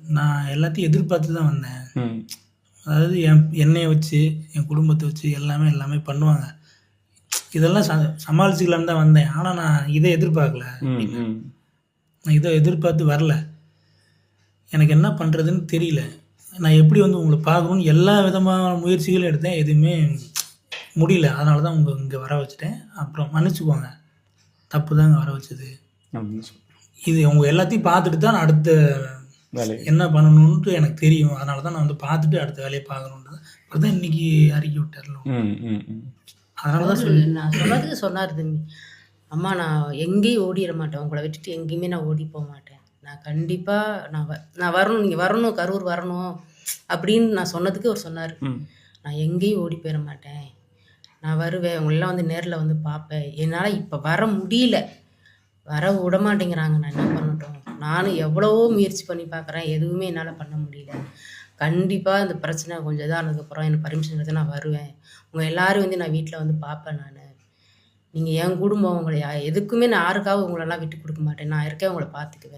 நான் எல்லாத்தையும் எதிர்பார்த்து தான் வந்தேன். ம். அதாவது என்னைய வச்சு, என் குடும்பத்த வச்சு எல்லாமே பண்ணுவாங்க. இதெல்லாம் சமாளிச்சுக்கலான்னு தான் வந்தேன். ஆனா நான் இத எதிர்பார்க்கல ம். அப்படின்னு. ம். நான் இத எதிர்பார்த்து வரல. எனக்கு என்ன பண்றதுன்னு தெரியல. நான் எப்படி வந்து உங்கள பார்க்கணும்னு எல்லா விதமான முயற்சிகளும் எடுத்தேன். எதுவுமே முடியல. அதனால தான் இங்க வர வச்சுட்டேன். அப்புறம் மன்னிச்சுக்கோங்க. தப்பு தாங்க வர வச்சது. அப்படின்னு சொல்லி இது உங்க எல்லாத்தையும் பார்த்துட்டு தான் நான் அடுத்த வேலை. என்ன பண்ணணுன்ட்டு எனக்கு தெரியும். அதனால தான் நான் வந்து பார்த்துட்டு அடுத்த வேலைய பார்க்கணுன்றது. அப்பதான் இன்னைக்கு அறிக்கை விட்டார்ல. ம். ம். ம். அதனால தான் அவரு நான் சொன்னதுக்கு சொன்னாரு தம்பி. அம்மா நான் எங்கேயும் ஓடிற மாட்டேன். உங்கள விட்டுட்டு எங்கேயுமே நான் ஓடி மாட்டேன். நான் கண்டிப்பா நான் வரணும். நீங்க வரணும். கரூர் வரணும் அப்படின்னு நான் சொன்னதுக்கு அவர் சொன்னாரு. ம். நான் எங்கேயும் ஓடி போயிற மாட்டேன். நான் வருவேன். உங்களலாம் வந்து நேர்ல வந்து பார்ப்பேன். என்னால இப்ப வர முடியல. வர விடமாட்டேங்கிறாங்க. நான் என்ன பண்ணட்டும்? நானும் எவ்வளவோ முயற்சி பண்ணி பார்க்குறேன். எதுவுமே என்னால பண்ண முடியல. கண்டிப்பா இந்த பிரச்சனை கொஞ்சம் இதானதுக்கப்புறம் எனக்கு பர்மிஷன் எடுத்து நான் வருவேன். உங்க எல்லாரையும் வந்து நான் வீட்ல வந்து பார்ப்பேன் நானு. நீங்க என் குடும்பம். உங்கள எதுக்குமே நான் யாருக்காகவும் உங்களலாம் விட்டு குடுக்க மாட்டேன். நான் இருக்கேன். உங்கள பார்த்துக்குவேன்.